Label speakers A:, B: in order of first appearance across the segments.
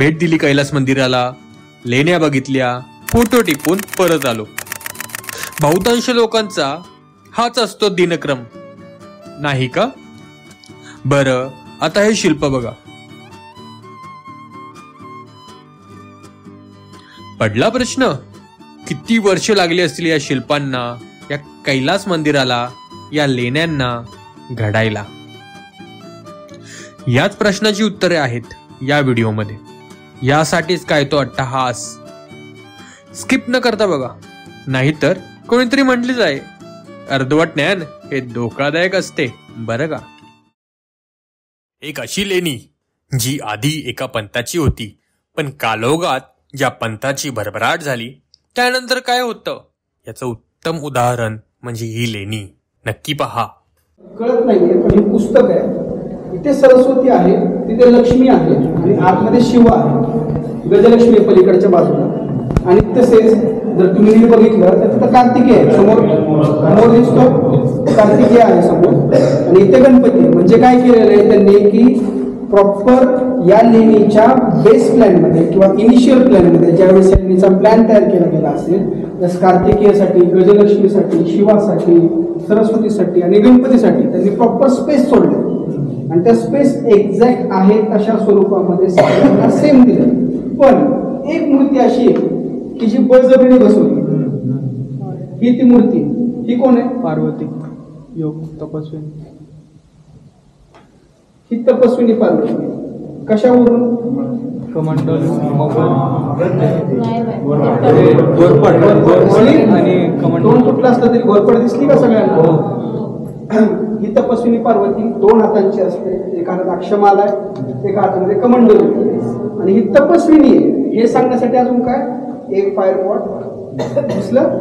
A: भेट दिली कैलास मंदिराला, लेण्या बघितल्या, फोटो टिपून परत आलो. बहुतांश लोकांचा हाच असतो दिनक्रम, नाही का? बरं, आता हे शिल्प बघा. पडला प्रश्न, किती वर्ष लागली असतील या शिल्पांना, या कैलास मंदिराला, या लेण्यांना घडायला? याच प्रश्नाची उत्तरे आहेत या व्हिडिओमध्ये. यासाठीच काय तो अट्टहास. स्किप न करता बघा, नाहीतर कोणीतरी म्हटलीच आहे, अर्धवट ज्ञान हे धोकादायक असते बरं का. एक अशी लेणी जी आधी एका पंथाची होती, पण कालोगात ज्या पंथाची भरभराट झाली त्यानंतर काय होतं याचं उत्तम उदाहरण म्हणजे ही लेणी. नक्की पहा.
B: कळत नाहीये पण हे पुस्तक आहे. इथे सरस्वती आहे, तिथे लक्ष्मी आहे आणि आतमध्ये शिव आहे. गजलक्ष्मी पलीकडच्या बाजूला. आणि तसेच जर तुम्ही नीट बघितलं तर तिथं कार्तिकेय आहे, समोर दिसतो कार्तिकेय आहे समोर. आणि इथे गणपती. म्हणजे काय केलेलं आहे त्यांनी की प्रॉपर या लेणीच्या बेस प्लॅनमध्ये किंवा इनिशियल प्लॅनमध्ये ज्यावेळेस लेणीचा प्लॅन तयार केला गेला असेल, जसं कार्तिकेयसाठी, गजलक्ष्मीसाठी, शिवासाठी, सरस्वतीसाठी आणि गणपतीसाठी त्यांनी प्रॉपर स्पेस सोडले. आणि त्या स्पेस एक्झॅक्ट आहे तशा स्वरूपामध्ये सगळ्यांना सेम दिलं. पण एक मूर्ती अशी आहे की जी बळजबरीने बसवली. ही ती मूर्ती. ही कोण आहे? पार्वती योग तपस्विनी. ही तपस्विनी पार्वती. कशावरून? कमंडल आणि दोन कुठला असलं तरी घोरपड दिसली का सगळ्यांना? ही तपस्विनी पार्वती 2 हातांची असते. एका हातात अक्षमाला आहे, एका हातामध्ये कमंडल. आणि ही तपस्विनी आहे हे सांगण्यासाठी अजून काय, एक फायर पॉट दिसलं,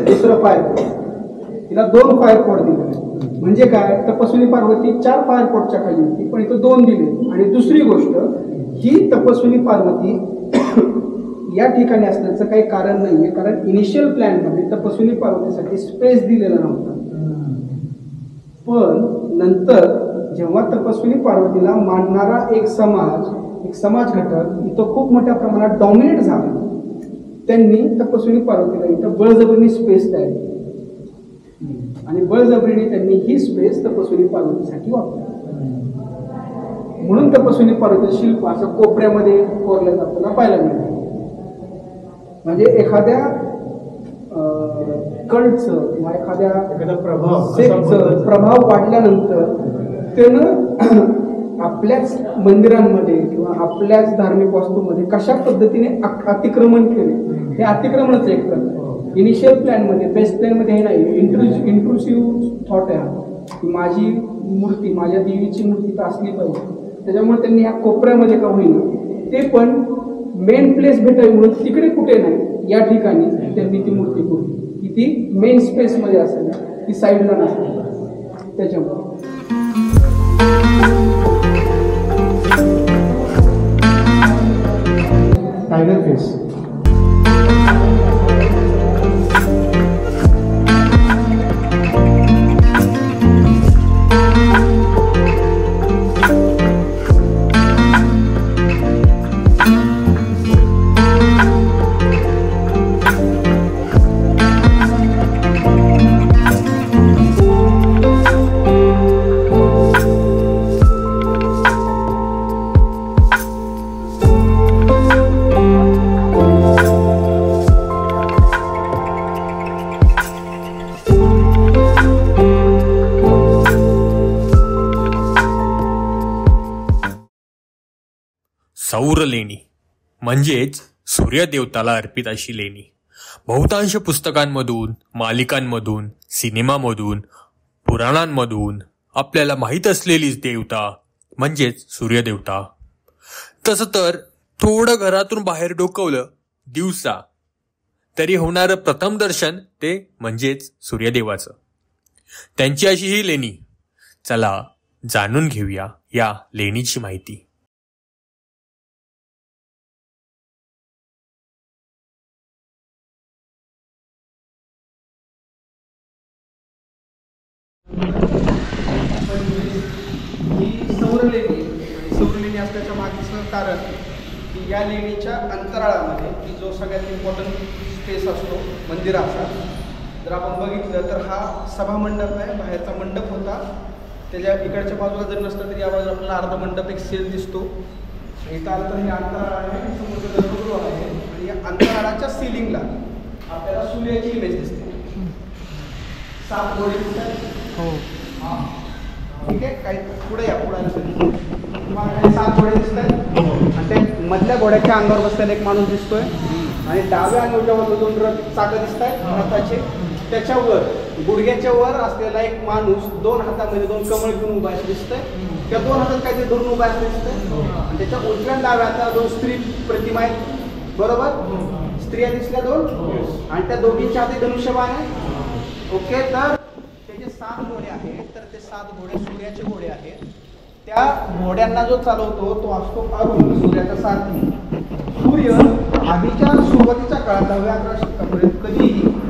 B: दुसरं फायर पॉट. तिला 2 फायर पॉट दिले. म्हणजे काय, तपस्विनी पार्वती 4 फायर पॉटच्या खाली होती, पण इथं 2 दिले. आणि दुसरी गोष्ट, ही तपस्विनी पार्वती या ठिकाणी असण्याचं काही कारण नाहीये, कारण इनिशियल प्लॅन मध्ये तपस्विनी पार्वतीसाठी स्पेस दिलेला नव्हता. पण नंतर जेव्हा तपस्विनी पार्वतीला मानणारा एक समाज घटक इथं खूप मोठ्या प्रमाणात डॉमिनेट झाला, त्यांनी तपस्विनी पार्वतीला इथं बळजबरीने स्पेस तयार केली. आणि बळजबरीने त्यांनी ही स्पेस तपस्विनी पार्वतीसाठी वापरली. म्हणून तपस्विनी पार्वती शिल्प असं कोपऱ्यामध्ये कोरल्याचं आपल्याला पाहायला मिळतं. म्हणजे एखाद्या कल्टचं किंवा एखाद्या प्रभाव वाढल्यानंतर त्यानं आपल्याच मंदिरांमध्ये किंवा आपल्याच धार्मिक वास्तूमध्ये कशा पद्धतीने अतिक्रमण केले, हे अतिक्रमणच एक प्रकार. इनिशियल प्लॅनमध्ये, बेस्ट प्लॅनमध्ये हे नाही, इंट्रुसिव्ह थॉट आहे हा की माझी मूर्ती, माझ्या देवीची मूर्ती तर असली पाहिजे. त्याच्यामुळे त्यांनी या कोपऱ्यामध्ये का होईना, ते पण मेन प्लेस भेटावी म्हणून तिकडे कुठे नाही, या ठिकाणी त्यांनी ती मूर्ती कोरली की ती मेन स्पेस मध्ये असेल, ती साईडला नसेल. त्याच्यामुळे टायगर फेस.
A: सौर लेणी म्हणजेच सूर्यदेवताला अर्पित अशी लेणी. बहुतांश पुस्तकांमधून, मालिकांमधून, सिनेमामधून, पुराणांमधून आपल्याला माहीत असलेलीच देवता म्हणजेच सूर्यदेवता. तसं तर थोडं घरातून बाहेर डोकवलं दिवसा तरी होणारं प्रथम दर्शन ते म्हणजेच सूर्यदेवाचं. त्यांची अशी ही लेणी. चला जाणून घेऊया या लेणीची माहिती.
B: ही सौरलेणी असल्याच्या मागचं कारण की या लेणीच्या अंतराळामध्ये की जो सगळ्यात इम्पॉर्टंट स्पेस असतो मंदिराचा, जर आपण बघितलं तर हा सभामंडप आहे, बाहेरचा मंडप होता, त्याच्या इकडच्या बाजूला जर नसतं तरी या बाजूला आपल्याला अर्ध मंडप एक सेल दिसतो. इथं आलं तर हे अंतराळ आहे, समोर गर्भगृह आहे आणि या अंतराळाच्या सिलिंगला आपल्याला सूर्याची इमेज दिसते. 7 घोडे दिसतात. हो, ठीक आहे. काही पुढे या, पुढे तुम्हाला काही 7 घोडे दिसत आहेत आणि ते मधल्या घोड्याच्या अंगावर बसलेला एक माणूस दिसतोय आणि डाव्या अंगावर 2 चाकं दिसत आहेत रथाचे. त्याच्यावर गुडघ्याच्या वर असलेला एक माणूस 2 हातामध्ये 2 कमळ घेऊन उभा दिसतोय. त्या 2 हातात काहीतरी धरून उभा दिसतंय आणि त्याच्या उजव्या डाव्या हाताला 2 स्त्री प्रतिमा आहेत. बरोबर, स्त्रिया दिसल्या 2 आणि त्या दोघींच्या हाती धनुष्यबाण आहे. ओके, तर त्याचे 7 घोडे आहेत, तर ते 7 घोडे सूर्याचे घोडे आहेत. त्या घोड्यांना जो चालवतो तो असतो अरुण, सूर्याचा सारथी. सूर्य आधीच्या सुरुवातीच्या काळात 10व्या शतकापर्यंत कधीही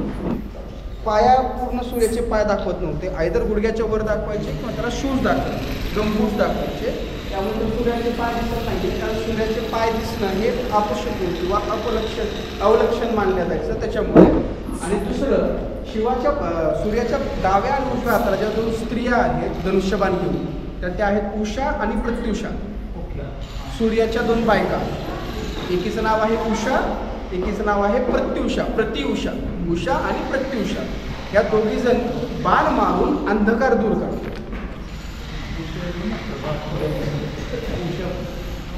B: पाया पूर्ण सूर्याचे पाय दाखवत नव्हते. आयदर गुडघ्याच्या वर दाखवायचे किंवा त्याला शूज दाखवायचे, गंबूज दाखवायचे. त्यामुळे सूर्याचे पाय दिसत नाही, कारण सूर्याचे पाय दिसणं हे अपशकुन किंवा अवलक्षण मानलं जायचं त्याच्यामुळे. आणि दुसरं, सूर्याच्या डाव्या आणि उजव्या हाताला ज्या 2 स्त्रिया आहेत धनुष्यबाण घेऊन, तर त्या आहेत उषा आणि प्रत्युषा. सूर्याच्या 2 बायका, एकीचं नाव आहे उषा, एकीचं नाव आहे प्रत्युषा. उषा आणि प्रत्युषा या दोघी जण बाण मारून अंधकार दूर करतात.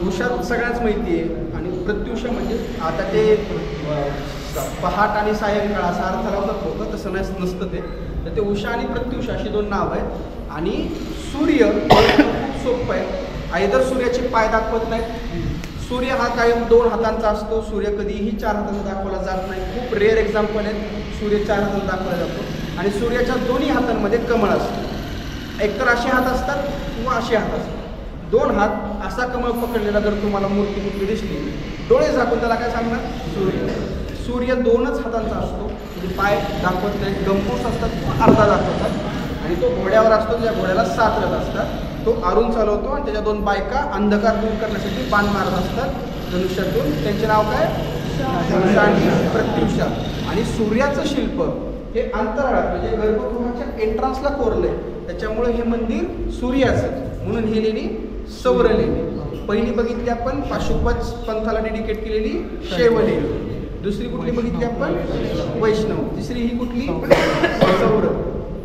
B: उषा सगळ्याच माहिती आहे आणि प्रत्युषा म्हणजे आता ते पहाट आणि सायंकाळ असा अर्थ लावतात लोक, तसं नसतं ते. तर ते उषा आणि प्रत्युषा अशी 2 नाव आहेत. आणि सूर्य खूप सोपं आहे, आयदर सूर्याचे पाय दाखवत नाहीत. सूर्य हा कायम 2 हातांचा असतो. सूर्य कधीही 4 हातांचा दाखवला जात नाही. खूप रेअर एक्झाम्पल आहेत सूर्य 4 हातांचा दाखवला जातो. आणि सूर्याच्या दोन्ही हातांमध्ये कमळ असतं. एकतर असे हात असतात किंवा असे हात असतात. 2 हात असा कमळ पकडलेला जर तुम्हाला मूर्ती कुठली दिसली, डोळे झाकून त्याला काय सांगणार? सूर्य 2च हातांचा असतो, म्हणजे पाय दाखवत नाही, गंबूस असतात किंवा अर्धा दाखवतात. आणि तो घोड्यावर असतो, त्या घोड्याला 7 रथ असतात. तो अरुण चालवतो आणि त्याच्या 2 बायका अंधकार दूर करण्यासाठी बाण मारत असतात धनुष्यातून. त्यांचे नाव काय? उषा आणि प्रत्युषा. आणि सूर्याचं शिल्प हे अंतराळात म्हणजे गर्भगृहाच्या एंट्रान्सला कोरलंय, त्याच्यामुळे हे मंदिर सूर्याचं, म्हणून ही लेणी सौर लेणी. पहिली बघितली आपण पाशुपत पंथाला डेडिकेट केलेली शैवलेणी. दुसरी कुठली बघितली आपण? वैष्णव. तिसरी ही कुठली? सौर.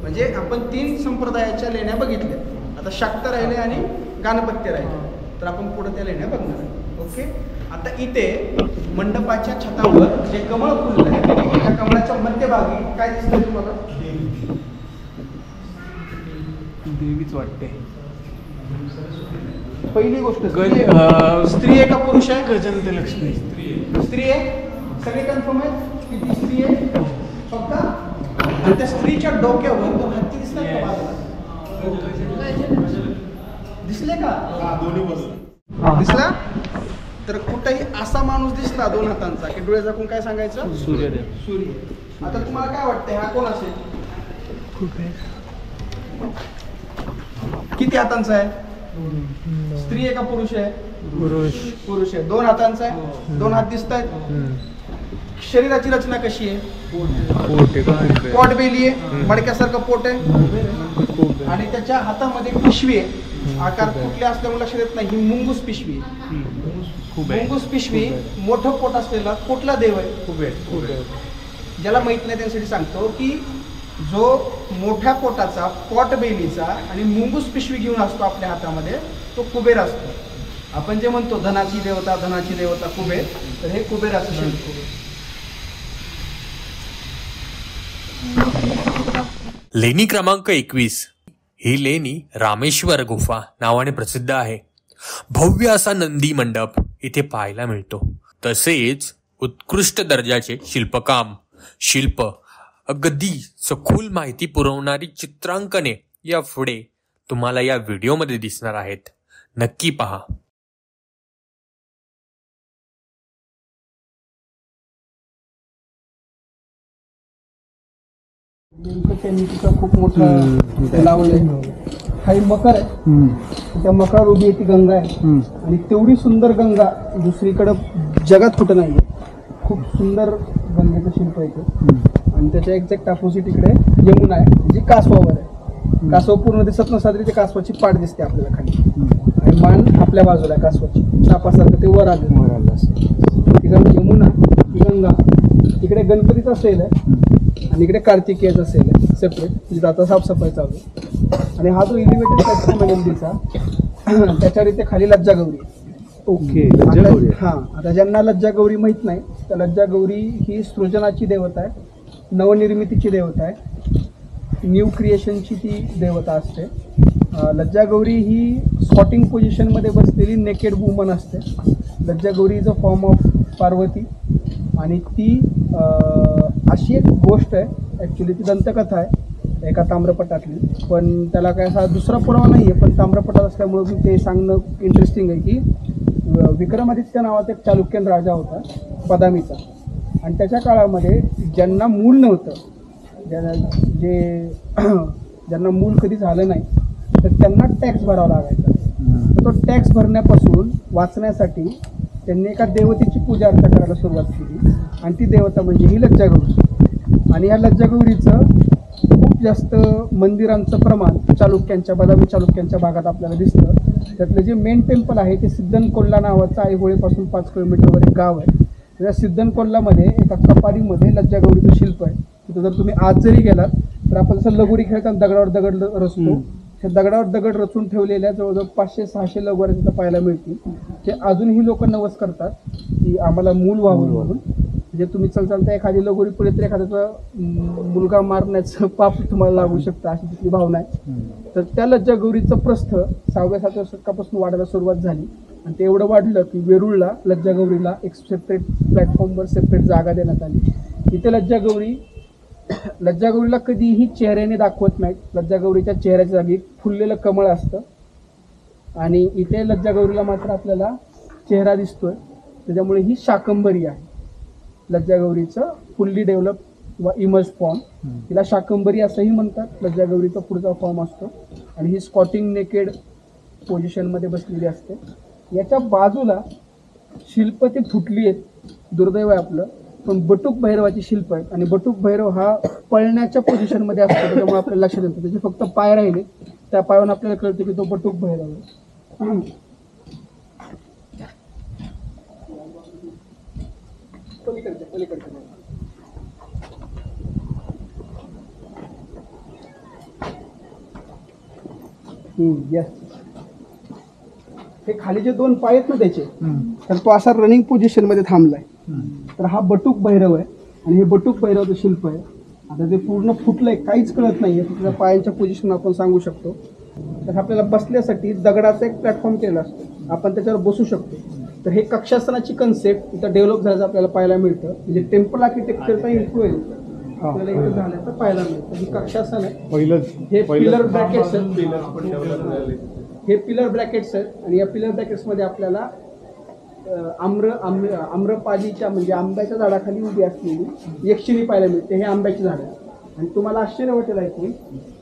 B: म्हणजे आपण 3 संप्रदायाच्या लेण्या बघितल्या. आता शाक्त राहिले आणि गाणपत्य राहिले, तर आपण पुढे त्या लेण्या बघणार आहे. ओके, आता इथे मंडपाच्या छतावर जे कमळ फुललं आहे, त्या कमळाच्या मध्यभागी काय दिसतंय तुम्हाला?
C: देवीच वाटते.
B: पहिली गोष्ट, स्त्री आहे का पुरुष आहे?
C: गजंत लक्ष्मी
B: स्त्री आहे. सगळे कन्फर्म आहेत की ती स्त्री आहे? फक्त आणि त्या स्त्रीच्या डोक्यावर 2 हत्ती दिसतात का बाजूला? दिसले का? दिसला? तर कुठेही असा माणूस दिसला 2 हातांचा की डोळे झाकून काय सांगायचं?
C: सूर्यदेव.
B: सूर्य. आता तुम्हाला काय वाटतंय हा कोण असेल? किती हातांचा आहे? स्त्री आहे का पुरुष आहे? पुरुष आहे. 2 हातांचा आहे. 2 हात दिसत आहेत. शरीराची रचना कशी आहे? पोटबेली आहे, मडक्यासारखं पोट आहे आणि त्याच्या हातामध्ये पिशवी आहे. आकार कुठले असल्यामुळे लक्षात येत नाही, ही मुंगूस पिशवी आहे. मुंगूस पिशवी, मोठं पोट असलेला कुठला देव आहे? ज्याला माहित नाही त्यांच्यासाठी सांगतो की जो मोठ्या पोटाचा, पोटबेलीचा आणि मुंगूस पिशवी घेऊन असतो आपल्या हातामध्ये, तो कुबेर असतो. आपण जे म्हणतो धनाची देवता कुबेर, तर हे कुबेराचं शिल्प.
A: लेणी क्रमांक 21 ही लेणी रामेश्वर गुफा नावाने प्रसिद्ध आहे. भव्य असा नंदी मंडप इथे पाहायला मिळतो. तसेच उत्कृष्ट दर्जाचे शिल्प, अगदी सखोल माहिती पुरवणारी चित्रांकने या पुढे तुम्हाला या व्हिडिओमध्ये दिसणार आहेत. नक्की पहा.
B: खूप मोठा लावलंय. काही मकर आहे. त्या मकावर उभी आहे ती गंगा आहे. आणि तेवढी सुंदर गंगा दुसरीकडं जगात कुठं नाही आहे. खूप सुंदर गंगेचं शिल्प आहे ते. आणि त्याच्या एक्झॅक्ट अपोजिट इकडे यमुना आहे जी कासवावर आहे. कासव पूर्ण दिसत नसला तरी ते कासवाची पाठ दिसते आपल्याला खाली. आणि मान आपल्या बाजूला आहे कासवाची, सापासारखं ते वर आलं. यमुना ती गंगा, इकडे गणपतीचा सेल आहे आणि इकडे कार्तिकेयचा सेल आहे सेपरेट, जिथं आता साफसफाई चालू आहे. आणि हा जो इलिव्हेटेड प्लॅटफॉर्म आहे नंदीचा, त्याच्यावर इथे खाली लज्जा गौरी आहे.
C: ओके.
B: हां, आता ज्यांना लज्जा गौरी माहीत नाही, तर लज्जा गौरी ही सृजनाची देवता आहे, नवनिर्मितीची देवता आहे, न्यू क्रिएशनची ती देवता असते. लज्जा गौरी ही स्कॉटिंग पोझिशनमध्ये बसलेली नेकेड वुमन असते. Lajja Gauri is a form of Parvati. आणि ती अशी एक गोष्ट आहे, ॲक्च्युली ती दंतकथा आहे एका ताम्रपटातली, पण त्याला काय असा दुसरा पुरावा नाही आहे, पण ताम्रपटात असल्यामुळे ते सांगणं इंटरेस्टिंग आहे की विक्रमादित्य नावाचा एक चालुक्यन राजा होता बदामीचा. आणि त्याच्या काळामध्ये ज्यांना मूल नव्हतं, ज्यांना मूल कधी झालं नाही, तर त्यांना टॅक्स भरावा लागायचा. तर तो टॅक्स भरण्यापासून वाचण्यासाठी त्यांनी एका देवतेची पूजा अर्चा करायला सुरुवात केली. आणि ती देवता म्हणजे ही लज्जा गौरी. आणि ह्या लज्जा गौरीचं खूप जास्त मंदिरांचं प्रमाण बदामी चालुक्यांच्या भागात आपल्याला दिसतं. त्यातलं जे मेन टेम्पल आहे ते सिद्धनकोल्ला नावाचं आईहोळेपासून 5 किलोमीटरवर एक गाव आहे. त्या सिद्धनकोल्लामध्ये एका कपारीमध्ये लज्जा गौरीचं शिल्प आहे. तिथं जर तुम्ही आज जरी गेलात तर आपण जसं लगोरी खेळताना दगडावर दगड रचतो, त्या दगडावर दगड रचून ठेवलेल्या जवळजवळ 500-600 लगोऱ्या तिथं पाहायला मिळतील. ते अजूनही लोक नवस करतात की आम्हाला मूल व्हावं म्हणून. म्हणजे तुम्ही चालता एखादी लगोरी पुढे तर एखाद्याचा मुलगा मारण्याचं पाप तुम्हाला लागू शकतं, अशी तिथली भावना आहे. तर त्या लज्जा गौरीचं प्रस्थ 6व्या-7व्या शतकापासून वाढायला सुरुवात झाली. आणि ते एवढं वाढलं की वेरूळला लज्जा गौरीला एक सेपरेट प्लॅटफॉर्मवर सेपरेट जागा देण्यात आली. इथे लज्जा गौरीला कधीही चेहऱ्याने दाखवत नाहीत. लज्जा गौरीच्या चेहऱ्याच्या जागी फुललेलं कमळ असतं. आणि इथे लज्जा गौरीला मात्र आपल्याला चेहरा दिसतोय, त्याच्यामुळे ही शाकंभरी आहे. लज्जा गौरीचं फुल्ली डेव्हलप व इमर्ज फॉर्म, तिला शाकंभरी असंही म्हणतात. लज्जा गौरीचा पुढचा फॉर्म असतो आणि ही स्कॉटिंग नेकेड पोझिशनमध्ये बसलेली असते. याच्या बाजूला शिल्प ती फुटली आहेत, दुर्दैव आहे आपलं, पण बटूक भैरवाची शिल्प आहेत. आणि बटूक भैरव हा पळण्याच्या पोझिशनमध्ये असतो, त्याच्यामुळे आपल्याला लक्षात येतं. त्याचे फक्त पाय राहिले, त्या पायावरून आपल्याला कळतं की तो बटूक भैरव आहे. येस, हे खाली जे 2 पाय आहेत ना त्याचे, तर तो असा रनिंग पोझिशन मध्ये थांबलाय. तर हा बटूक भैरव आहे आणि हे बटूक भैरवचं शिल्प आहे. आता ते पूर्ण फुटलंय, काहीच कळत नाहीये. त्याच्या पायांच्या पोझिशन आपण सांगू शकतो. तर आपल्याला बसण्यासाठी दगडाचा एक प्लॅटफॉर्म केला असतो, आपण त्याच्यावर बसू शकतो. तर हे कक्षासनाची कन्सेप्ट इथं डेव्हलप झाल्याचं आपल्याला पाहायला मिळतं. म्हणजे टेम्पल आर्किटेक्चरचा इन्फ्लुएन्स आपल्याला इथं झाल्याचं पाहायला मिळतं. ही कक्षासन आहे, हे पिलर ब्रॅकेट्स आहेत, हे पिलर ब्रॅकेट्स आहेत. आणि या पिलर ब्रॅकेट्समध्ये आपल्याला आम्रपालीच्या म्हणजे आंब्याच्या झाडाखाली उभी असलेली यक्षिणी पाहायला मिळते. हे आंब्याची झाड आहे. आणि तुम्हाला आश्चर्य वाटेल ऐकून,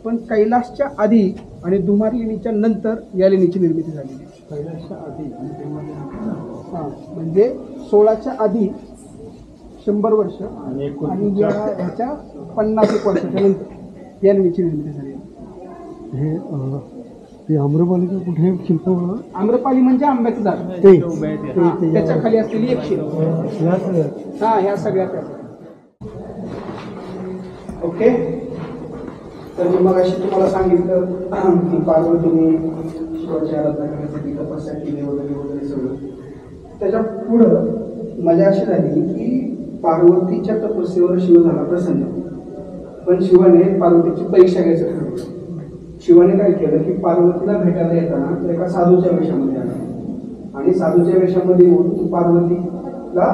B: पण कैलासच्या आधी आणि धुमार लेणीच्या नंतर या लेणीची निर्मिती झालेली आहे. कैलासच्या आधी हां, म्हणजे 16च्या आधी 100 वर्ष आणि ह्याच्या 50 वर्षाच्या नंतर या लेणीची निर्मिती झाली आहे.
C: हे आम्रपालीचं कुठे शिल्प?
B: आम्रपाली म्हणजे आंब्याचं झाड, त्याच्या खाली असलेली यक्षिणी. हां, ह्या सगळ्या त्या. ओके, तर मी मग अशी तुम्हाला सांगितलं की पार्वतीने शिवाची आराधना करण्यासाठी तपस्या केली वगैरे वगैरे सगळं. त्याच्या पुढं मजा अशी झाली की पार्वतीच्या तपस्येवर शिव झाला प्रसन्न, पण शिवाने पार्वतीची परीक्षा घ्यायचं ठरवलं. शिवाने काय केलं की पार्वतीला भेटायला येताना तो एका साधूच्या वेशामध्ये आला आणि साधूच्या वेशामध्ये येऊन पार्वतीला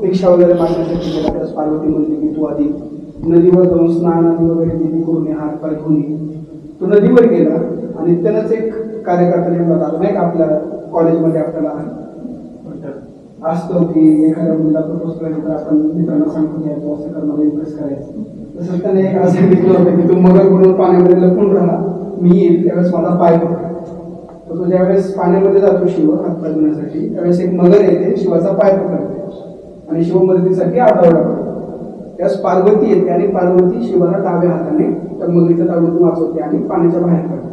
B: भिक्षा वगैरे मागण्यासाठी गेला. त्यास पार्वती म्हणते की तू आधी नदीवर जाऊन स्नान आदी वगैरे विधी करून हात पाय धुवून. तो नदीवर गेला आणि त्यानंच एक कार्यकर्ता नेमला होता. नाही का आपल्या कॉलेजमध्ये आपल्याला असतं की एखाद्या मुलीला प्रपोज केल्यानंतर आपण मित्रांना सांगतो की तो असं करणं इम्प्रेस करायचं. तसं त्याने एक असं सांगितलं होतं की तू मगर म्हणून पाण्यामध्ये लपून राहा, मी येईल त्यावेळेस माझा पाय पकडा. तो ज्यावेळेस पाण्यामध्ये जातो शिव हातपाय धुण्यासाठी, त्यावेळेस एक मगर येते, शिवाचा पाय पकडते आणि शिव मदतीसाठी आरडाओरडा करतो. त्यास पार्वती येते आणि पार्वती शिवाला डाव्या हाताने त्या मगरीच्या तावडीतून वाचवते आणि पाण्याच्या बाहेर काढते.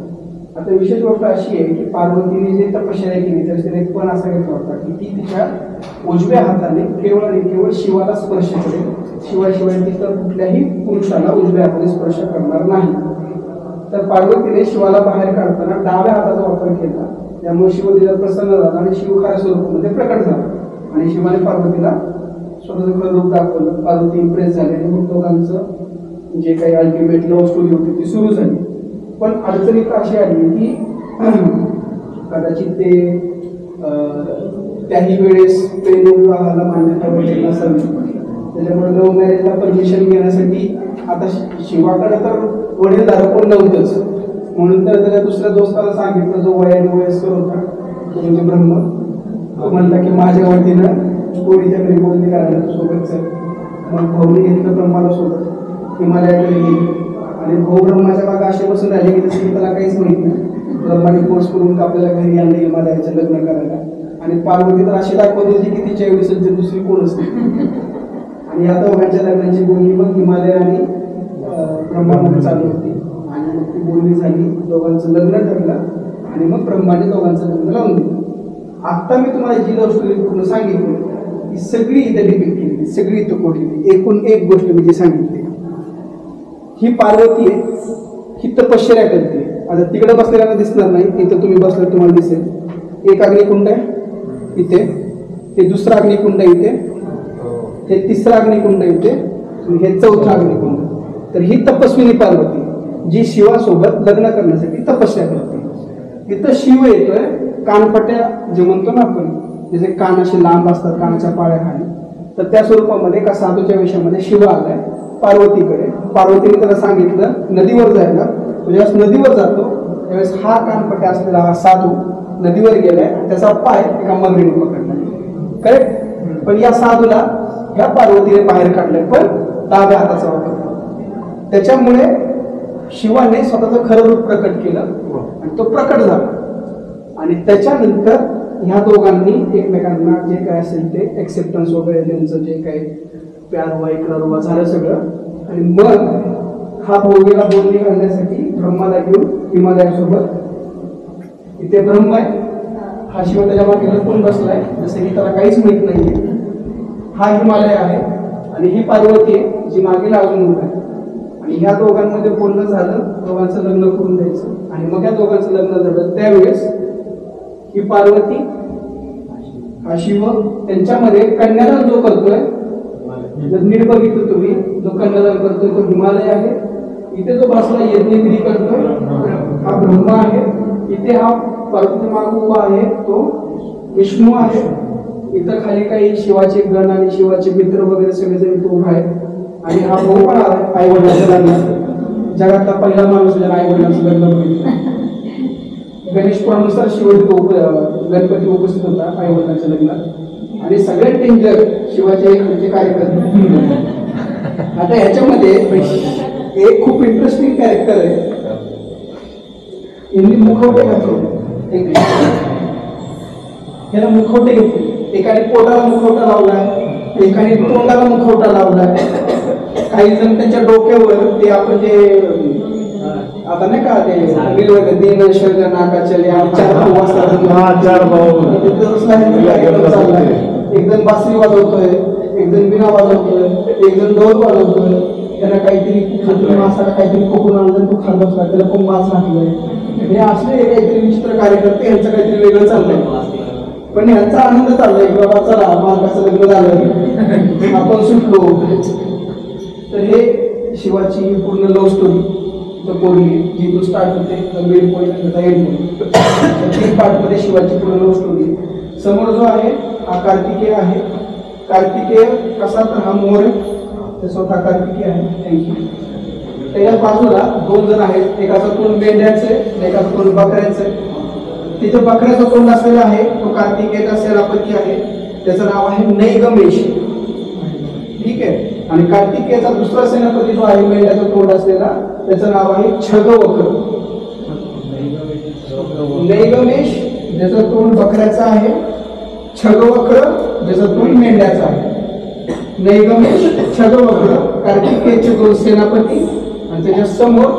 B: आता विशेष गोष्ट अशी आहे की पार्वतीने जे तपश्चर्या केली त्यावेळेस तिने एक पण असा घेतला होता की ती तिच्या उजव्या हाताने केवळ आणि केवळ शिवाला स्पर्श करेल, शिवाशिवाय ती तर कुठल्याही पुरुषाला उजव्या हाताने स्पर्श करणार नाही. तर पार्वतीने शिवाला बाहेर काढताना डाव्या हाताचा वापर केला, त्यामुळे शिव तिला प्रसन्न झाला आणि शिव खऱ्या स्वरूपामध्ये प्रकट झाला आणि शिवाने पार्वतीला स्वतःचं खरं रूप दाखवलं. पार्वती इम्प्रेस झाली आणि मग दोघांचं जे काही अल्टिमेट लव्ह स्टोरी होती ती सुरू झाली. पण अडचण इथं अशी आली की कदाचित ते त्याही वेळेस प्रेमविवाहाला मान्यता वगैरे नसावी, त्याच्यामुळे लव्ह मॅरेजला परमिशन घेण्यासाठी आता शिवाकडे तर वडीलधारक कोण नव्हतंच, म्हणून तर त्याच्या दुसऱ्या दोस्ताला सांगितलं जो वयाने वयस्कर होता तो म्हणजे ब्रह्म. तो म्हणला की माझ्या वतीनं पोरीच्या घरी बोलणी करायला तू सोबत चल. मग भाऊने घेतलं ब्रह्माला सोबत, हिमालयाकडे गेली आणि भाऊ ब्रह्माच्या बागा असे बसून राहिले की तसं त्याला काहीच माहित नाही. ब्रह्माने फोर्स करून आपल्याला घरी आणलं हिमालयाचं लग्न करायला आणि पार्वती तर अशी दाखवत होती की तिच्या एवढी सज्ज दुसरी कोणच नाही. आणि या दोघांच्या लग्नाची बोलणी मग हिमालय आणि ब्रह्मामध्ये चालू होती आणि मग ती बोलणी झाली, दोघांचं लग्न ठरलं आणि मग ब्रह्माने दोघांचं लग्न लावून दिलं. आता मी तुम्हाला जी लव्ह स्टोरी पूर्ण सांगितली ती सगळी इथं डिपिक्ट केली, सगळी इथं कोडली. एकूण एक गोष्ट मी जी सांगितली, ही पार्वती आहे, ही तपश्चर्या करते. आता तिकडे बसलेल्याला दिसणार नाही, इथं तुम्ही बसलं तुम्हाला दिसेल. एक अग्निकुंड आहे इथे, हे दुसरा अग्निकुंड इथे, हे तिसरा अग्निकुंड इथे, हे चौथा अग्निकुंड. तर ही तपस्विनी पार्वती जी शिवासोबत लग्न करण्यासाठी तपस्या करते. इथं शिव येतोय कानपट्या जे म्हणतो ना आपण, जसे कान असे लांब असतात कानाच्या पाळ्याखाली, तर त्या स्वरूपामध्ये एका साधूच्या वेशामध्ये शिव आलाय पार्वतीकडे. पार्वतीने त्याला सांगितलं नदीवर जायला. ज्यावेळेस नदीवर जातो त्यावेळेस हा कानपट्या असलेला हा साधू नदीवर गेलाय, त्याचा पाय एका मगरीने पकडला. करेक्ट. पण या साधूला ह्या पार्वतीने बाहेर काढलंय, पण डाव्या हाताचा वापर. त्याच्यामुळे शिवाने स्वतःचं खरं रूप प्रकट केलं आणि तो प्रकट झाला. आणि त्याच्यानंतर ह्या दोघांनी एकमेकांना जे काय असेल ते एक्सेप्टन्स वगैरे त्यांचं जे काही प्यार हुआ इकरार हुआ झालं सगळं. आणि मग हा भोगीला बोलणी घालण्यासाठी ब्रह्माला घेऊन हिमालयासोबत इथे ब्रह्म आहे, हा शिव त्याच्या मागे लपून बसलाय जसं की त्याला काहीच माहित नाहीये. हा हिमालय आहे आणि ही पार्वती आहे जी मागेला अजून उभा आहे. आणि ह्या दोघांमध्ये बोलणं झालं, दोघांचं लग्न करून द्यायचं. आणि मग या दोघांचं लग्न झालं त्यावेळेस ही पार्वती हा शिव त्यांच्यामध्ये कन्यादान जो करतोय, जर नीट बघितलं तुम्ही, जो कन्यादान करतोय तो हिमालय आहे. इथे जो बसला यज्ञगिरी करतोय हा ब्रह्मा आहे. इथे हा पार्वती माग उभा आहे तो विष्णू आहे. इथं खाली काही शिवाचे गण आणि शिवाचे मित्र वगैरे सगळेजण इथे उभा आहेत. आणि हा भाऊ पण आला आई वडिलांच्या लग्नात. जगातला पहिला माणूस ज्याला आई वडिलांचं लग्न बघितलं. गणेश पुराणानुसार गणपती उपस्थित होता आई वडिलांच्या लग्नात. आणि सगळ्यात डेंजर शिवाचे कार्यकर्ते. आता ह्याच्यामध्ये एक खूप इंटरेस्टिंग कॅरेक्टर आहे. यांनी मुखवटे घातले, याला मुखवटे घेतले. एकाने पोटाला मुखवटा लावलाय, एकाने तोंडाला मुखवटा लावलाय. काही जण त्यांच्या डोक्यावर ते आपण ते आता नाही का ते दिन शर्ग नाका चले चार भाऊ असतात, एक जण बासरी वाजवतोय, एक जण बिना वाजवतोय, एक जण ढोल वाजवतोय. त्याला काहीतरी खात्री मासाला काहीतरी कोकून आणलं तो खात बसला, त्याला पण मास घातलंय. हे असले काहीतरी विचित्र कार्यकर्ते, यांचं काहीतरी वेगळं चाललंय. पण ह्यांचा आनंद चाललाय की बाबा चला मालकाचं लग्न झालं आपण सुटलो. तर हे शिवाची पूर्ण लव्ह स्टोरी कोरली जी तो स्टार्ट होते मिड पॉईंट एंड पॉईंट. तीन पार्टमध्ये शिवाची पूर्ण लव्ह स्टोरी. समोर जो आहे हा कार्तिकेय आहे. कार्तिकेय कसा तर हा मोर ते स्वतः कार्तिकेय आहे. थँक्यू. त्याच्या बाजूला दोन जण आहेत, एकाचं तोंड मेंढ्याचं आहे, एकाचं तोंड बकऱ्याचं आहे. तिथं बकऱ्याचं तोंड असलेला आहे तो कार्तिकेयचा सेनापती आहे, त्याचं नाव आहे नैगमेश. ठीक आहे. आणि कार्तिकेयचा दुसरा सेनापती जो आहे मेंढ्याचं तोंड असलेला त्याचं नाव आहे छगवक्र. नैगमेश ज्याचं तोंड बकऱ्याचं आहे, छगवक्र ज्याचं तोंड मेंढ्याचं आहे. नैगमेश छगवक्र कार्तिकेयचे 2 सेनापती आणि त्याच्या समोर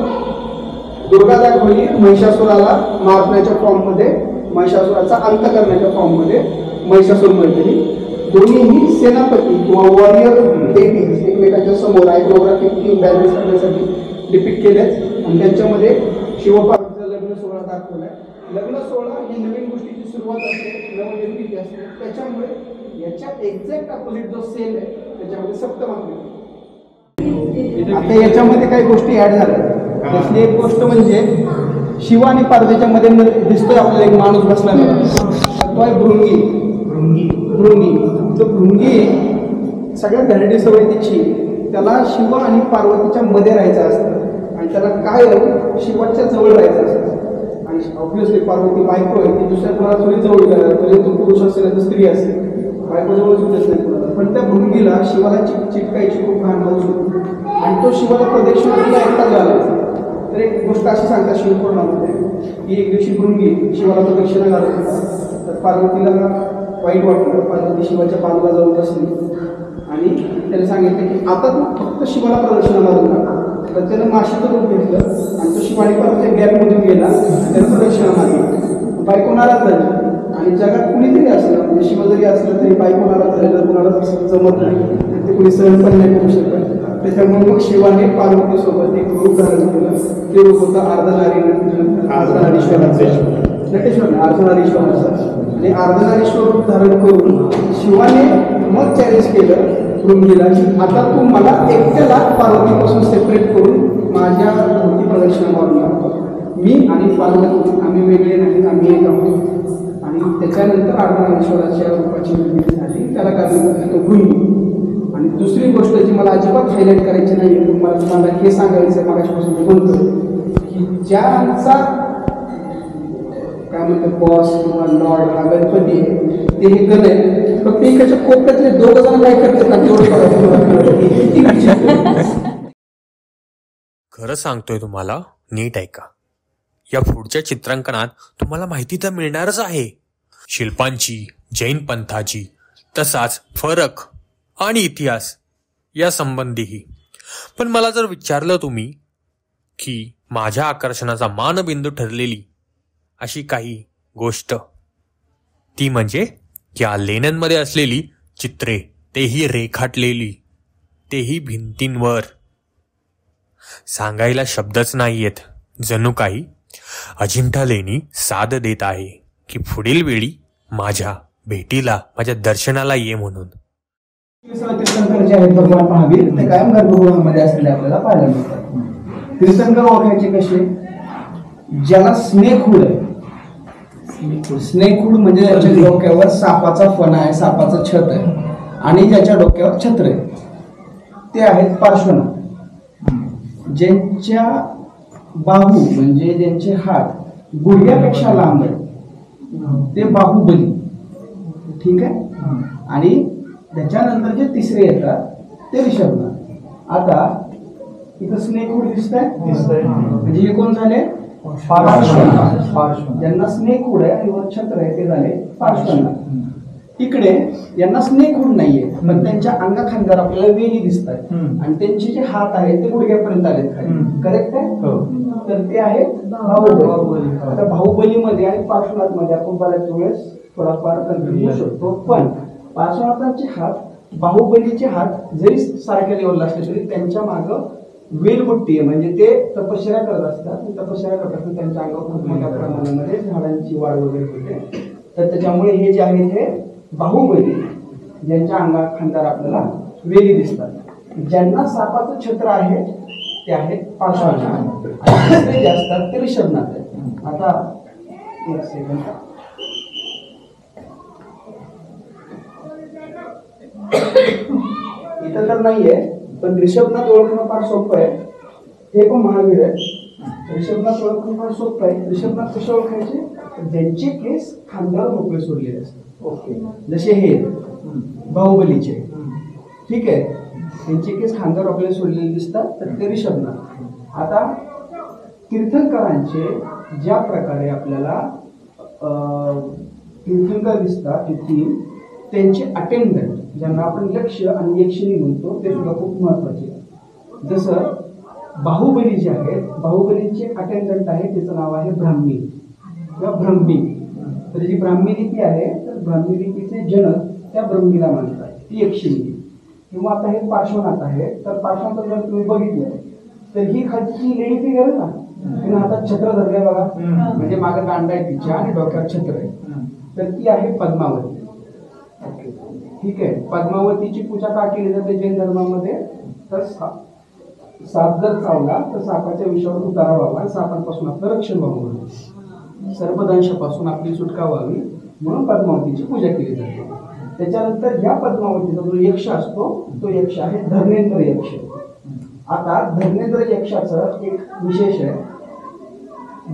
B: दुर्गा दाखवली महिषासुराला मारण्याच्या फॉर्ममध्ये, महिषासुराचा अंत करण्याच्या फॉर्ममध्ये महिषासुर मर्दिनी. दोन्हीही सेनापती किंवा वॉरियर डेटीज एकमेकांच्या समोर आयकोग्राफिक थीम बॅलन्स करण्यासाठी डिपिक्ट केलेत आणि त्यांच्यामध्ये शिवपार्वतीचा लग्न सोहळा दाखवलाय. लग्न सोहळा ही नवीन गोष्टीची सुरुवात असते, नवनिर्मिती असते. त्याच्यामुळे याच्या एक्झॅक्ट अपोजिट जो सेल आहे त्याच्यामध्ये सप्तमात्रिका. आता याच्यामध्ये काही गोष्टी ऍड झाल्या. त्यातली एक गोष्ट म्हणजे शिव आणि पार्वतीच्या मध्ये दिसतोय आपल्याला एक माणूस बसलेला, तो आहे भृंगी. तो भृंगी सगळ्यात घरडी सवय त्याची, त्याला शिव आणि पार्वतीच्या मध्ये राहायचं असतं आणि त्याला काय शिवाच्या जवळ राहायचं असतं. आणि ऑब्व्हियसली पार्वती बायको आहे, ती दुसऱ्या कोणाला थोडी जवळ करणार, म्हणजे तो पुरुष असेल तर स्त्री असेल, बायको जवळ सुटत नाही कोणाला. पण त्या भृंगीला शिवाला चिटकायची खूप घाण हौस होती आणि तो शिवाला प्रदक्षिणा एकटा घालायचा. तर एक गोष्ट अशी सांगतात शिवपुराणामध्ये की एक दिवशी भृंगी शिवाला प्रदक्षिणा घालत होता, तर पार्वतीला वाईट वाटलं. पार्वती शिवाच्या पादुका जाऊन बसली आणि त्याने सांगितलं की आता तू फक्त शिवाला प्रदक्षिणा मारून टाक. तर त्यानं माशीचं रूप घेतलं आणि तो शिवानी पार्वतीच्या गॅपमधून गेला आणि त्यानं प्रदक्षिणा मारली. बायको नाराज झाली आणि जगात कुणीतरी असलं, म्हणजे शिव जरी असलं तरी बायको नाराज झालेलं कुणालाच असं जमत नाही, ते कुणी सहन पण नाही करू शकत. त्याच्यामुळे मग शिवाने पार्वतीसोबत एक रूप धारण केलं. ते रूप होतं अर्धनारीश्वराचं, आणि अर्धनारीश्वर रूप धारण करून शिवाने मग चॅलेंज केलं भृंगीला की आता तू मला एकट्याला पार्वतीपासून सेपरेट करून माझ्या भोवती प्रदक्षिणा मारून लागतो. मी आणि पार्वती आम्ही वेगळे नाही, आम्ही एक आहोत. आणि त्याच्यानंतर अर्धनारीश्वराच्या रूपाची निर्मिती झाली, त्याला कारण तो भृंगी. आणि दुसरी गोष्ट जी मला अजिबात हायलाईट करायची नाही, मला हे सांगायचं मागाशीपासून म्हणतो की ज्यांचा काय म्हणतात बॉस किंवा लॉर्ड हा गणपती आहे, ते हे गण आहे, फक्त एकाच्या कोपऱ्यातले 2 जण काय करतात
A: खरं सांगतोय तुम्हाला, नीट ऐका. या पुढच्या चित्रांकनात तुम्हाला माहिती तर मिळणारच आहे, शिल्पांची, जैन पंथाची, तसाच फरक आणि इतिहास या संबंधीही. पण मला जर विचारलं तुम्ही की माझ्या आकर्षणाचा मानबिंदू ठरलेली अशी काही गोष्ट, ती म्हणजे या लेण्यांमध्ये असलेली चित्रे, तेही रेखाटलेली, तेही भिंतींवर. सांगायला शब्दच नाहीयेत. जणू काही अजिंठा लेणी साद देत आहे की पुढील वेळी माझ्या भेटीला, माझ्या दर्शनाला ये म्हणून.
B: तीर्थंकर जे आहेत भगवान महावीर, ते कायम गर्भगृहामध्ये असलेले आपल्याला पाहायला मिळतात. तीर्थंकर ओळखायचे कसे? ज्याला स्नेकहूड आहे. स्नेकहूड म्हणजे ज्याच्या डोक्यावर सापाचा फणा आहे, सापाचं छत आहे आणि ज्याच्या डोक्यावर छत्र आहे, ते आहेत पार्श्वनाथ. ज्यांच्या बाहू म्हणजे ज्यांचे हात गुडघ्यापेक्षा लांब आहेत ते बाहुबली. ठीक आहे. आणि त्याच्यानंतर जे तिसरे येतात ते ऋषभनाथ. आता इथं स्नेकहूड दिसतंय, म्हणजे हे कोण झाले? पार्श्वनाथ. ज्यांना स्नेकहूड आहे आणि वर छत्र आहे ते झाले पार्श्वनाथ. इकडे यांना स्नेकहूड नाहीये, पण त्यांच्या अंगाखांद्यावर आपल्याला वेली दिसतात आणि त्यांचे जे हात आहेत ते गुडघ्यापर्यंत आलेत खाली. करेक्ट आहे? तर ते आहेत बाहुबली. आता बाहुबलीमध्ये आणि पार्श्वनाथ मध्ये आपण बऱ्याच वेळेस थोडाफार कन्फ्युज होऊ शकतो, पण पार्श्वनाथांचे हात, बाहुबलीचे हात जरी सारख्या लेवलला असले तरी त्यांच्या मागं वेलबुट्टी आहे, म्हणजे ते तपश्चर्या करत असतात. तपश्चर्या करत असतात, त्यांच्या अंगावर खूप मोठ्या प्रमाणामध्ये झाडांची वाढ वगैरे होते. तर त्याच्यामुळे हे जे आहेत हे बाहुबली, ज्यांच्या खांद्यावर आपल्याला वेली दिसतात. ज्यांना सापाचं छत्र आहे ते आहेत पार्श्वनाथ. आणि जे असतात ते ऋषभनाथ आहेत. आता एक सेकंड, इथं तर नाहीये, पण ऋषभनाथ ओळखणं फार सोपं आहे. हे पण महावीर आहे. ऋषभनाथ ओळखणं फार सोपं आहे. ऋषभनाथ कसे ओळखायचे? ज्यांचे केस खांद्यावर मोकळे सोडलेले असतात. ओके. जसे हे बाहुबलीचे, ठीक आहे, त्यांचे केस खांद्यावर आपल्याला सोडलेले दिसतात, तर ते ऋषभनाथ. आता तीर्थंकरांचे ज्या प्रकारे आपल्याला तीर्थंकर दिसतात, हे 3 त्यांचे अटेंडंट ज्यांना आपण यक्ष आणि यक्षिणी म्हणतो ते सुद्धा खूप महत्वाचे. जसं बाहुबली जे आहेत, बाहुबलीचे अटेंडंट आहे त्याचं नाव आहे ब्राह्मी किंवा ब्रह्मी. तर जी ब्राह्मी लिपी आहे तर ब्राह्मी लिपीचे जनक त्या ब्रह्मीला मानतात, ती यक्षिणी. किंवा आता हे पार्श्वनाथ आहे, तर पार्श्वनाथ जर तुम्ही बघितलं तर ही खालची लेडी फिगर आहे ना, तिने हातात छत्र धरलंय बघा, म्हणजे मागे कांदा आहे तिच्या आणि डोक्यावर छत्र आहे, तर ती आहे पद्मावती. ठीक आहे. पद्मावतीची पूजा का केली जाते जैन धर्मामध्ये? तर साप जर चावला तर सापाच्या विषावर उतारा व्हावा आणि सापांपासून आपलं रक्षण व्हावं, सर्पदंशापासून आपली सुटका व्हावी म्हणून पद्मावतीची पूजा केली जाते. त्याच्यानंतर ह्या पद्मावतीचा जो यक्ष असतो तो यक्ष आहे धर्मेंद्र यक्ष. आता धर्मेंद्र यक्षाचं एक विशेष आहे.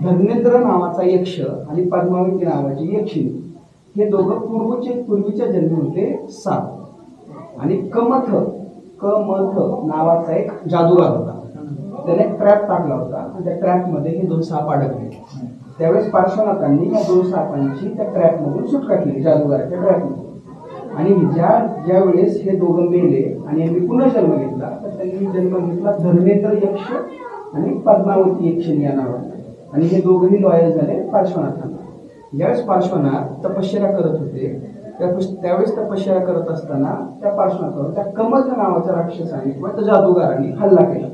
B: धर्मेंद्र नावाचा यक्ष आणि पद्मावती नावाची यक्षिणी हे दोघं पूर्वीच्या जन्मी होते साप. आणि कमथ नावाचा एक जादूगार होता, त्याने ट्रॅप टाकला होता आणि त्या ट्रॅपमध्ये हे 2 साप अडकले. त्यावेळेस पार्श्वनाथांनी या 2 सापांची त्या ट्रॅपमधून सुटका केली, जादूगाराच्या ट्रॅपमधून. आणि ज्या वेळेस हे दोघं मेले आणि यांनी पुन्हा जन्म घेतला तर त्यांनी जन्म घेतला धर्मेंद्र यक्ष आणि पद्मावती यक्षिणी या नावाने. आणि हे दोघंही लॉयल झाले पार्श्वनाथांना. ज्यावेळेस पार्श्वनाथ तपश्चर्या करत होते त्यावेळेस तपश्चर्या करत असताना त्या पार्श्वनाथावर त्या कमथ नावाच्या राक्षसाने किंवा त्या जादूगाराने हल्ला केला.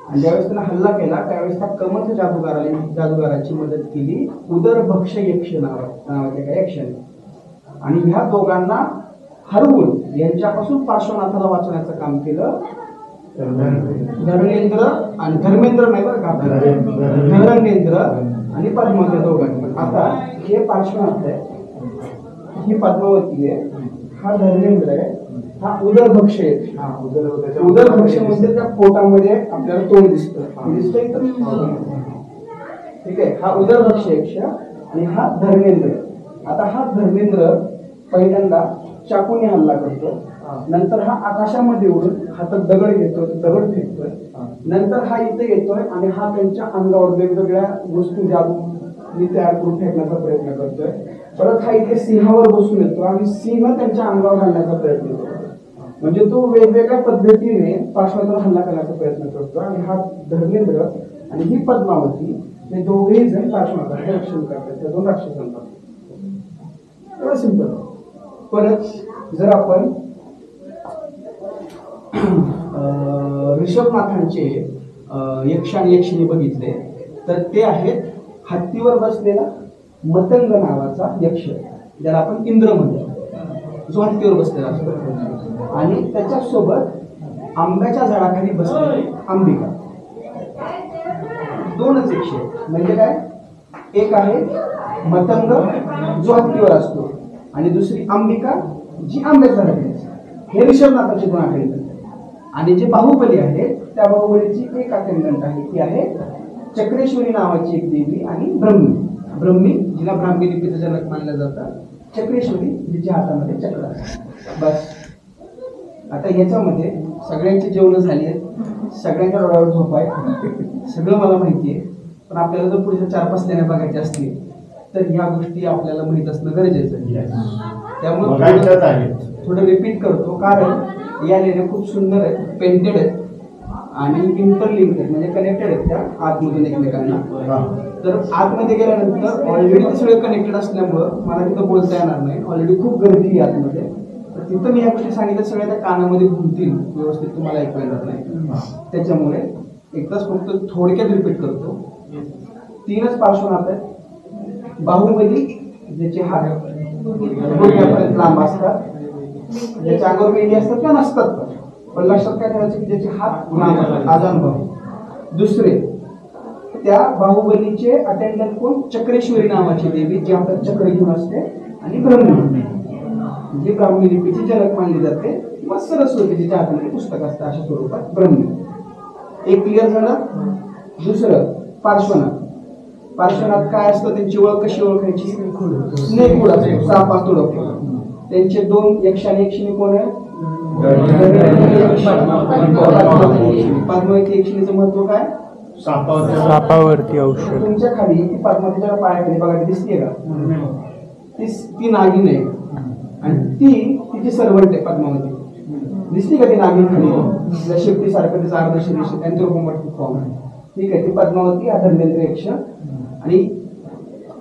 B: आणि ज्यावेळेस त्यांना हल्ला केला त्यावेळेस त्या कमथ जादूगाराची मदत केली उदरभक्ष यक्ष नावाच्या एका यक्षाने. आणि ह्या दोघांना हरवून यांच्यापासून पार्श्वनाथाला वाचवण्याचं काम केलं धर्मेंद्र नाही बरं का, धर्मेंद्र आणि पद्मावती दोघांनी. आता हे पार्श्वनाथ आहे, ही पद्मावती आहे, हा धर्मेंद्र आहे, हा उदरभक्ष आहे. उदरभक्ष म्हणजे त्या पोटामध्ये आपल्याला तोंड दिसतंय तर ठीक आहे. हा उदरभक्ष यक्ष आणि हा धर्मेंद्र. आता हा धर्मेंद्र पहिल्यांदा चाकूने हल्ला करतो, नंतर हा आकाशामध्ये उडून हातात दगड घेतो, दगड फेकतोय, नंतर हा इथे येतोय आणि हा त्यांच्या अंगावर वेगवेगळ्या वस्तू जादूने तयार करून फेकण्याचा प्रयत्न करतोय. परत हा इथे सिंहावर बसून येतो आणि सिंह त्यांच्या अंगावर घालण्याचा प्रयत्न करतो. म्हणजे तो वेगवेगळ्या पद्धतीने पार्श्वनाथावर हल्ला करण्याचा प्रयत्न करतो. आणि हा धर्मेंद्र आणि ही पद्मावती हे दोघेही जण पार्श्वनाथाचे रक्षण करतात त्या 2 राक्षसांपासून. एवढं सिंपल. परत जर आपण ऋषभनाथांचे यक्ष आणि यक्षिणी बघितले तर ते आहेत हत्तीवर बसलेला मतंग नावाचा यक्ष, ज्याला आपण इंद्र म्हणतो, जो हत्तीवर बसलेला असतो. आणि त्याच्यासोबत आंब्याच्या झाडाखाली बसलेली अंबिका. 2च यक्ष आहेत. म्हणजे काय, एक आहे मतंग जो हत्तीवर असतो आणि दुसरी अंबिका जी आंब्याच्या झाडाखाली असते. हे ऋषभनाथाचे 2 अटेंडंट. आणि जे बाहुबली आहे त्या बाहुबलीची एक अटेंडंट आहे, ती आहे चक्रेश्वरी नावाची एक देवी आणि ब्रह्मी जिला ब्राह्मी लिपीचं जनक मानलं जातं. चक्रेश्वरी जिच्या हातामध्ये चक्र आहे. बस. आता याच्यामध्ये सगळ्यांची जेवणं झाली आहेत, सगळ्यांच्या डोळ्यावर झोप आहे, सगळं मला माहिती आहे. पण आपल्याला जर पुढच्या 4-5 लेण्या बघायच्या असतील तर ह्या गोष्टी आपल्याला माहित असणं गरजेचं आहे. त्यामुळे थोडं रिपीट करतो, कारण या लेण्या खूप सुंदर आहेत, पेंटेड आहेत आणि इंटरलिंक आहेत, म्हणजे कनेक्टेड आहेत त्या आतमधून एकमेकांना. तर आतमध्ये गेल्यानंतर ऑलरेडी ते सगळे कनेक्टेड असल्यामुळं मला तिथं बोलता येणार नाही. ऑलरेडी खूप गर्दी आहे आतमध्ये, तर तिथं मी या गोष्टी सांगितल्या सगळ्या त्या कानामध्ये घुमतील, व्यवस्थित तुम्हाला ऐकू येणार नाही. त्याच्यामुळे एकदाच फक्त थोडक्यात रिपीट करतो. 3च पार्श्वनाथ आहेत. बाहुबली ज्याचे हात गुडघ्यापर्यंत लांब असतात, ज्याच्या अंगावर मेंढी असतात किंवा नसतात, पण लक्षात काय ठेवायचं की ज्याचे हात लांब असतात, आजानुभव. दुसरे त्या बाहुबलीचे अटेंडंट कोण, चक्रेश्वरी नावाची देवी जी आपलं चक्र घेऊन असते. आणि ब्रह्मी जी ब्राह्मी लिपीची जनक मानली जाते, किंवा सरस्वती जिच्या हातामध्ये पुस्तक असतं अशा स्वरूपात ब्रह्मी. एक क्लिअर झालं. दुसरं पार्श्वनाथ काय असतं, त्यांची ओळख कशी ओळखायची, स्नेकवूड असतो, साप असतो डोक्यावर. त्यांचे 2 यक्ष आणि यक्षिणी कोण आहे, पद्मावती यक्षिणीचं महत्व काय,
C: सापावरती औषध.
B: तुमच्या खाली ती पद्मावतीच्या पायाखाली बघा दिसते का, ती नागिन आहे आणि तिची सर्वंट आहे पद्मावती. दिसली का ती नागिन खाली शेपटी सारखं तिचा अर्ध शरीर अँथ्रोपोमॉर्फिक फॉर्म आहे. ठीक आहे, ती पद्मावती अधर्मेंद्र यक्ष. आणि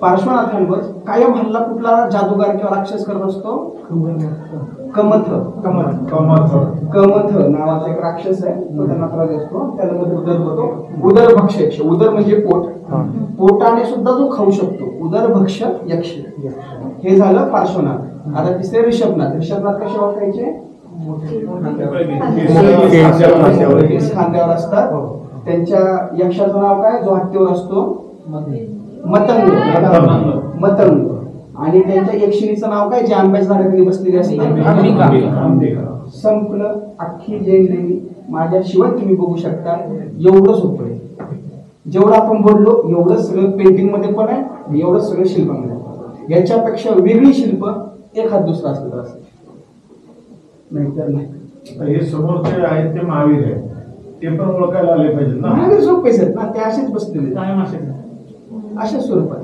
B: पार्श्वनाथांवर कायम हल्ला कुठला जादूगार किंवा राक्षस करत असतो? कमथ नावाचा एक राक्षस आहे, तो त्यांना त्रास असतो. त्याला मध्ये उदर होतो. उदरभक्ष यक्ष, उदर म्हणजे पोट, पोटाने सुद्धा जो खाऊ शकतो, उदरभक्ष यक्ष. हे झालं पार्श्वनाथ. आता तिसरे ऋषभनाथ. ऋषभनाथ कसे ओळखायचे? खांद्यावर असतात. त्यांच्या यक्षाचं नाव काय? जो हत्तीवर असतो? मतंग. आणि त्यांच्या यक्षिणीचं नाव काय? जे आंब्याच्या झाडाखाली बसलेली असते? अंबिका. संपलं. अख्खी जैन देवी माझ्याशिवाय तुम्ही बघू शकता. एवढं सोपं आहे. जेवढं आपण बोललो एवढं सगळं पेंटिंग मध्ये पण आहे, एवढं सगळं शिल्पामध्ये आहे. याच्यापेक्षा वेगळी शिल्प एखाद दुसरं असलं तर असतं, नाहीतर नाही.
D: हे समोर जे आहेत ते महावीर आहे, ते पण ओळखायला आले पाहिजे ना.
B: महावीर सोपेच आहेत ना, ते असेच बसलेले अशा स्वरूपात.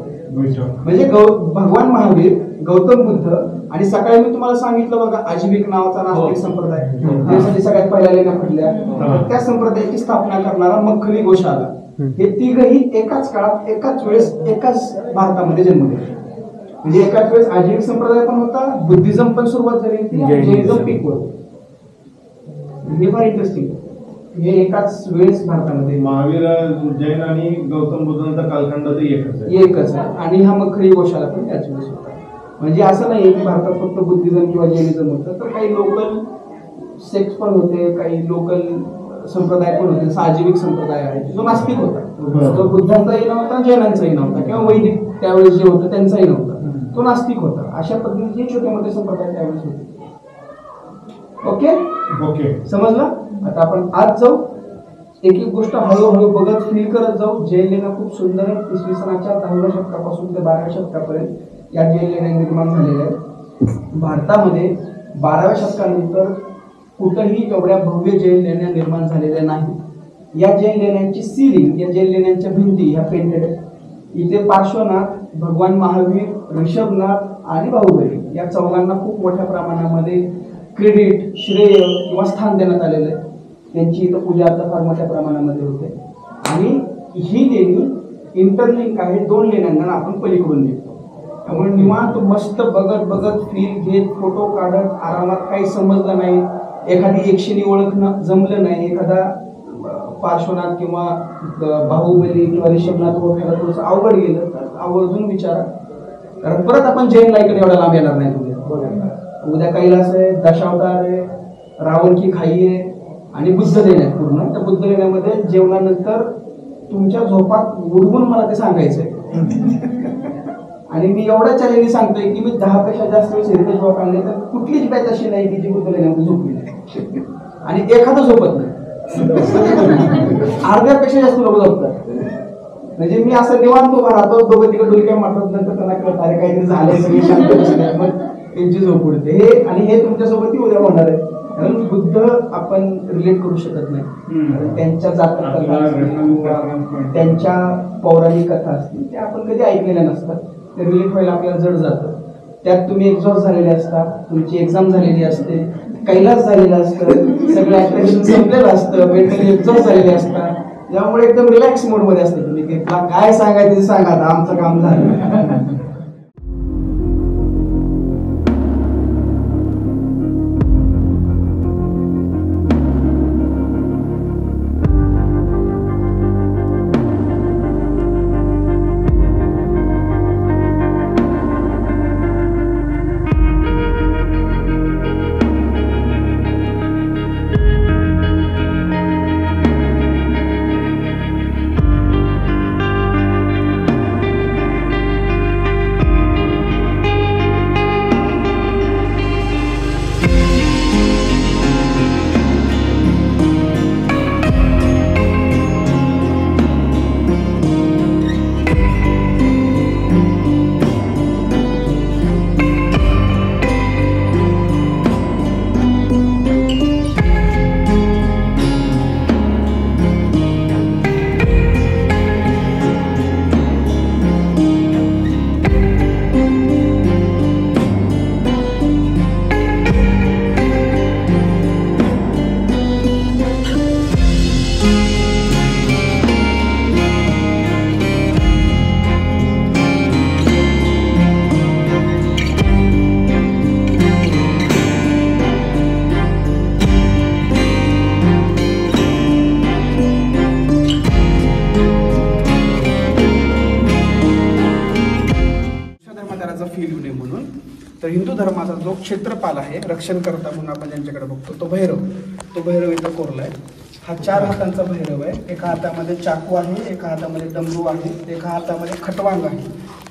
B: म्हणजे भगवान महावीर, गौतम बुद्ध. आणि सकाळी मी तुम्हाला सांगितलं बघा, आजीविक नावाचा नास्तिक संप्रदाय ज्यासाठी सगळ्यात पहिल्या लेण्या पडल्या, त्या संप्रदायाची स्थापना करणारा मख्खली गोशाला, हे तिघही एकाच काळात एकाच वेळेस एकाच भारतामध्ये जन्मले. म्हणजे एकाच वेळेस आजीविक संप्रदाय पण होता, बुद्धिझम पण सुरुवात झाली होती, जैनिझम पीक होत. हे फार इंटरेस्टिंग. हे एकाच वेळेस भारतामध्ये.
D: महावीर जैन आणि गौतम बुद्धांचा कालखंड
B: एकच आहे. आणि हा मख्खली गोशाला पण त्याच वेळेस होता. म्हणजे असं नाही की भारतात फक्त बुद्धिझम किंवा जैनिझम होतं, तर काही लोकल सेक्ट पण होते, काही लोकल संप्रदाय पण होते. साजीविक संप्रदाय आहे जो नास्तिक होता, तो बुद्धांचाही नव्हता, जैनांचाही नव्हता, किंवा वैदिक त्यावेळेस जे होतं त्यांचाही नव्हता, तो नास्तिक होता. अशा पद्धतीचे छोटे मोठे संप्रदाय त्यावेळेस होते. ओके, समजलं? आता आपण आज जाऊ, एक एक गोष्ट हळूहळू बघत फील करत जाऊ. जैन लेण्या खूप सुंदर आहेत. इसवी सनाच्या 10व्या शतकापासून ते 12व्या शतकापर्यंत या जैन लेण्या निर्माण झालेल्या आहेत. भारतामध्ये 12व्या शतकानंतर कुठंही एवढ्या भव्य जैन लेण्या निर्माण झालेल्या नाही. या जैन लेण्यांची सिलिंग, या जैन लेण्यांच्या भिंती ह्या पेंटेड आहेत. इथे पार्श्वनाथ, भगवान महावीर, ऋषभनाथ आणि बाहुबली या चौघांना खूप मोठ्या प्रमाणामध्ये क्रेडिट, श्रेय किंवा स्थान देण्यात आलेलं आहे. त्यांची इथं पूजा आता फार मोठ्या प्रमाणामध्ये होते. आणि ही लेणी इंटरलिंक आहे दोन लेण्यांना, आपण पलीकडून देतो. त्यामुळे निवांत मस्त बघत फील घेत, फोटो काढत, आरामात. काही समजलं नाही, एखादी एकशिणी ओळखणं जमलं नाही, एखादा पार्श्वनाथ किंवा बाहुबली किंवा ऋषभनाथ ओळखायला थोडंसं अवघड गेलं तर आवर्जून विचारा. कारण परत आपण जैन लाईकडे एवढा लांब येणार नाही. उद्या कैलास आहे, दशावतार आहे, रावण की खाई आहे आणि बुद्ध लेण्या पूर्ण. त्या बुद्ध लेण्यामध्ये जेवणानंतर तुमच्या झोपात उडवून मला ते सांगायचंय. आणि मी एवढ्या चॅलेंज सांगतोय की मी 10 पेक्षा जास्त वेळेस हेरिटेज वॉक आणले तर कुठलीच बॅच अशी नाही की जी बुद्ध लेण्यामध्ये झोपली नाही. आणि एखादं झोपत नाही. अर्ध्यापेक्षा जास्त लोक झोपतात. म्हणजे मी असं निवांत उभा राहतो, दोघं तिकडे डोलक्या मारतात, नंतर त्यांना कळत अरे काहीतरी झालंय, सगळे शांत बसले, मग त्यांची झोप उडते. हे आणि हे तुमच्यासोबतही उद्या होणार आहे. कारण बुद्ध आपण रिलेट करू शकत नाही. कारण त्यांच्या जातक कथा असतील, त्यांच्या पौराणिक कथा असतील, त्या आपण कधी ऐकलेल्या नसतात. ते रिलेट व्हायला आपल्याला जड जातं. त्यात तुम्ही एक्झॉस्ट झालेले असता, तुमची एक्झाम झालेली असते, कैलास झालेलं असतं, सगळं अट्रॅक्शन संपलेलं असतं, मेंटली एक्झॉस्ट झालेले असतात. त्यामुळे एकदम रिलॅक्स मोड मध्ये असते तुम्ही की काय सांगायचं ते सांगा, आमचं काम झालं. तर हिंदू धर्माचा जो क्षेत्रपाल आहे, रक्षणकर्ता म्हणून आपण ज्यांच्याकडे बघतो, तो भैरव इथं कोरलाय. हा 4 हातांचा भैरव आहे. एका हातामध्ये चाकू आहे, एका हातामध्ये डमरू आहे, एका हातामध्ये खटवांग आहे.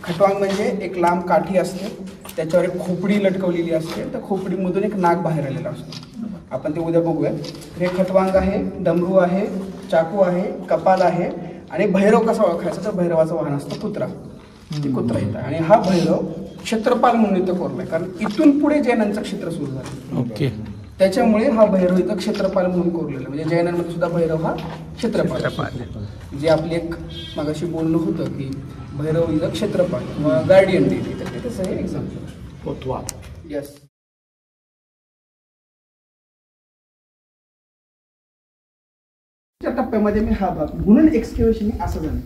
B: खटवांग म्हणजे एक लांब काठी असते, त्याच्यावर एक खोपडी लटकवलेली असते, त्या खोपडीमधून एक नाग बाहेर आलेला असतो. आपण ते उद्या बघूया. हे खटवांग आहे, डमरू आहे, चाकू आहे, कपाल आहे. आणि भैरव कसा ओळखायचा, तर भैरवाचं वाहन असतं कुत्रा. कुत्रा येतं. आणि हा भैरव क्षेत्रपाल म्हणून इथं कोरलाय, कारण इथून पुढे जैनांचं क्षेत्र सुरू झालं.
A: ओके.
B: त्याच्यामुळे हा भैरव इथं क्षेत्रपाल म्हणून कोरलेला. म्हणजे जैनांमध्ये सुद्धा भैरव हा क्षेत्रपाल. जे आपले एक मागाशी बोलणं होतं की भैरव इथं क्षेत्रपाल किंवा गार्डियन देवी, तर ते तसं हे एक्झाम्पल. येस. त्या टप्प्यामध्ये मी हा भाग म्हणून एक्सकेव्हेशन असं झालं.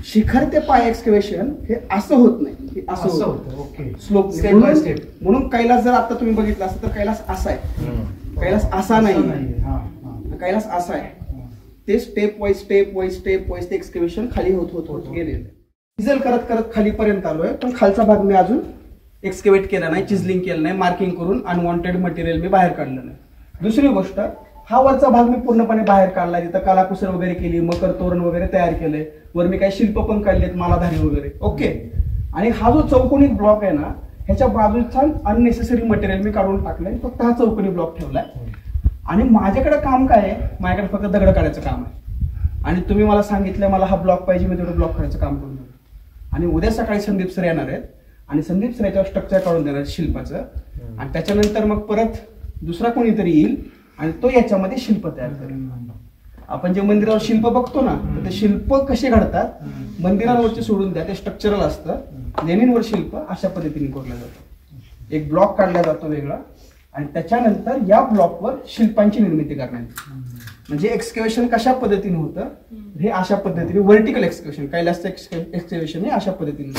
B: शिखर ते पाय एक्सकेव्हेशन हे असं होत नाही, हे असं होतं. Okay. Slope step by step. म्हणून कैलास जर आता तुम्ही बघितलं असतं तर कैलास असा आहे, कैलास असा नाही, कैलास असा आहे. ते स्टेप वाईज ते एक्सकेव्हेशन खाली होत गेलेलं. चिजल करत करत खालीपर्यंत आलोय, पण खालचा भाग मी अजून एक्सकेव्हेट केला नाही, चिजलिंग केलं नाही, मार्किंग करून अनवॉन्टेड मटेरियल मी बाहेर काढलं नाही. दुसरी गोष्ट, हा वरचा भाग मी पूर्णपणे बाहेर काढला. तिथं कलाकुसर वगैरे केली, मकर तोरण वगैरे तयार केलंय. वर मी काही शिल्प पण काढलेत, मालाधारी वगैरे. ओके. आणि हा जो चौकोनी ब्लॉक आहे ना, ह्याच्या बाजूचा अननेसेसरी मटेरियल मी काढून टाकलंय, फक्त हा चौकोनी ब्लॉक ठेवलाय. आणि माझ्याकडे काम काय आहे, माझ्याकडे फक्त दगड काढायचं काम आहे. आणि तुम्ही मला सांगितलं मला हा ब्लॉक पाहिजे, मी तेवढं ब्लॉक करायचं काम करून देतो. आणि उद्या सकाळी संदीप सर येणार आहेत आणि संदीप सर याच्यावर स्ट्रक्चर काढून देणार शिल्पाचं. आणि त्याच्यानंतर मग परत दुसरा कोणीतरी येईल आणि तो याच्यामध्ये शिल्प तयार करेल. आपण जे मंदिरावर शिल्प बघतो ना, ते शिल्प कसे घडतात, मंदिरावरचे सोडून द्या, ते स्ट्रक्चरल असतं. लेनिनवर शिल्प अशा पद्धतीने कोरलं जातं. एक ब्लॉक काढला जातो वेगळा आणि त्याच्यानंतर या ब्लॉकवर शिल्पांची निर्मिती करण्यात. म्हणजे एक्सकेव्हेशन कशा पद्धतीने होतं, हे अशा पद्धतीने व्हर्टिकल एक्सकेव्हेशन, कैलासचं एक्सकेव्हेशन हे अशा पद्धतीने.